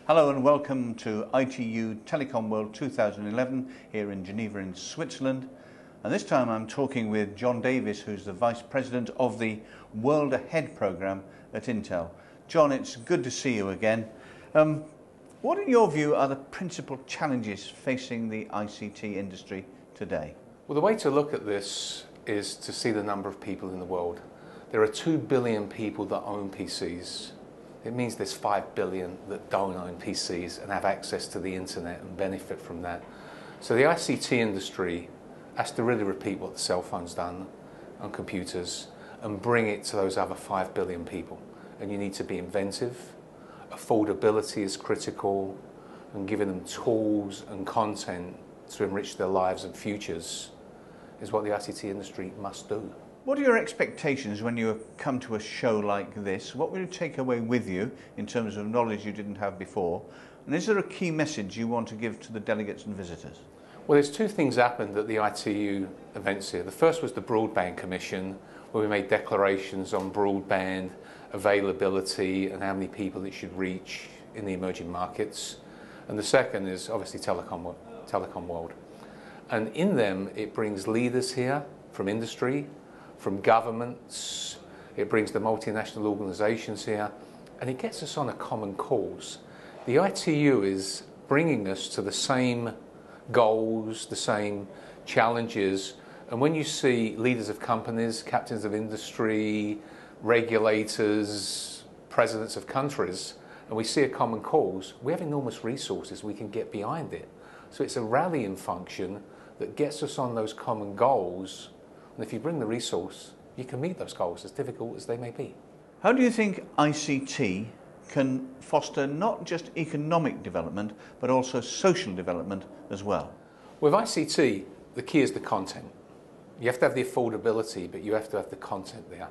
Hello and welcome to ITU Telecom World 2011 here in Geneva in Switzerland. And this time I'm talking with John Davies, who's the Vice President of the World Ahead programme at Intel. John, it's good to see you again. What in your view are the principal challenges facing the ICT industry today? Well, the way to look at this is to see the number of people in the world. There are 2 billion people that own PCs. It means there's 5 billion that don't own PCs and have access to the internet and benefit from that. So the ICT industry has to really repeat what the cell phone's done on computers and bring it to those other 5 billion people. And you need to be inventive. Affordability is critical, and giving them tools and content to enrich their lives and futures is what the ICT industry must do. What are your expectations when you come to a show like this? What will you take away with you in terms of knowledge you didn't have before? And is there a key message you want to give to the delegates and visitors? Well, there's two things happened at the ITU events here. The first was the Broadband Commission, where we made declarations on broadband availability and how many people it should reach in the emerging markets. And the second is obviously Telecom World. And in them, it brings leaders here from industry, from governments, it brings the multinational organisations here, and it gets us on a common cause. The ITU is bringing us to the same goals, the same challenges, and when you see leaders of companies, captains of industry, regulators, presidents of countries, and we see a common cause, we have enormous resources, we can get behind it. So it's a rallying function that gets us on those common goals. And if you bring the resource, you can meet those goals, as difficult as they may be. How do you think ICT can foster not just economic development, but also social development as well? With ICT, the key is the content. You have to have the affordability, but you have to have the content there.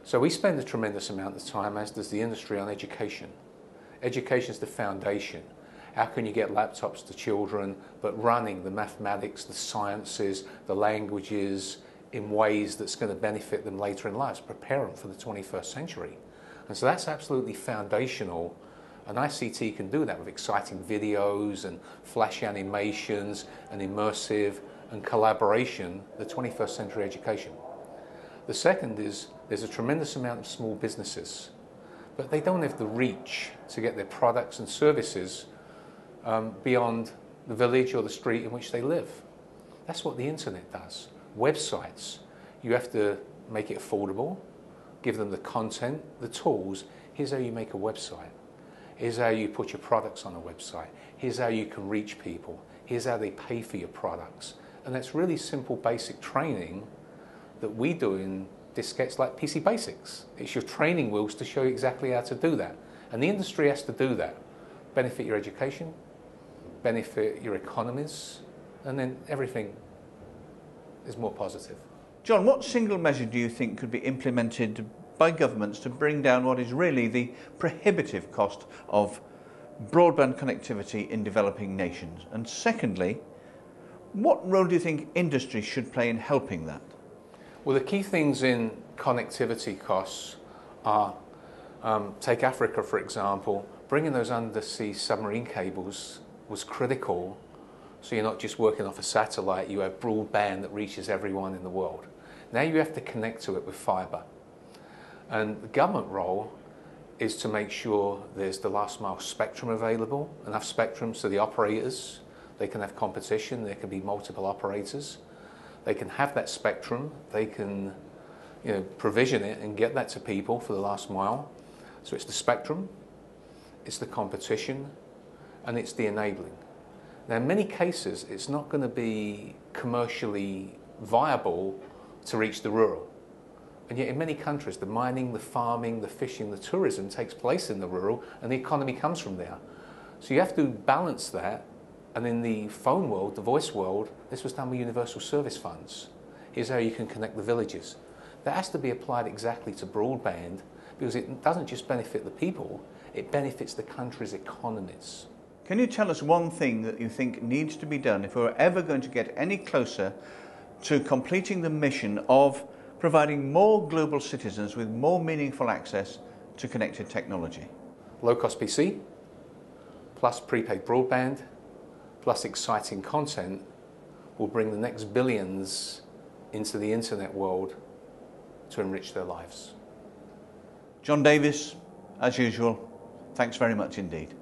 So we spend a tremendous amount of time, as does the industry, on education. Education is the foundation. How can you get laptops to children, but running the mathematics, the sciences, the languages, in ways that's going to benefit them later in life, prepare them for the 21st century. And so that's absolutely foundational, and ICT can do that with exciting videos and flash animations and immersive and collaboration, the 21st century education. The second is there's a tremendous amount of small businesses, but they don't have the reach to get their products and services beyond the village or the street in which they live. That's what the internet does. Websites, you have to make it affordable, give them the content, the tools. Here's how you make a website. Here's how you put your products on a website. Here's how you can reach people. Here's how they pay for your products. And that's really simple, basic training that we do in diskettes like PC Basics. It's your training wheels to show you exactly how to do that. And the industry has to do that. Benefit your education, benefit your economies, and then everything is more positive. John, what single measure do you think could be implemented by governments to bring down what is really the prohibitive cost of broadband connectivity in developing nations? And secondly, what role do you think industry should play in helping that? Well, the key things in connectivity costs are, take Africa for example, bringing those undersea submarine cables was critical. So you're not just working off a satellite, you have broadband that reaches everyone in the world. Now you have to connect to it with fibre. And the government role is to make sure there's the last mile spectrum available, enough spectrum so the operators, they can have competition, there can be multiple operators. They can have that spectrum, they can provision it and get that to people for the last mile. So it's the spectrum, it's the competition, and it's the enabling. Now, in many cases, it's not going to be commercially viable to reach the rural. And yet in many countries, the mining, the farming, the fishing, the tourism takes place in the rural, and the economy comes from there. So you have to balance that. And in the phone world, the voice world, this was done with universal service funds. Here's how you can connect the villages. That has to be applied exactly to broadband, because it doesn't just benefit the people, it benefits the country's economies. Can you tell us one thing that you think needs to be done if we're ever going to get any closer to completing the mission of providing more global citizens with more meaningful access to connected technology? Low-cost PC, plus prepaid broadband, plus exciting content will bring the next billions into the internet world to enrich their lives. John Davies, as usual, thanks very much indeed.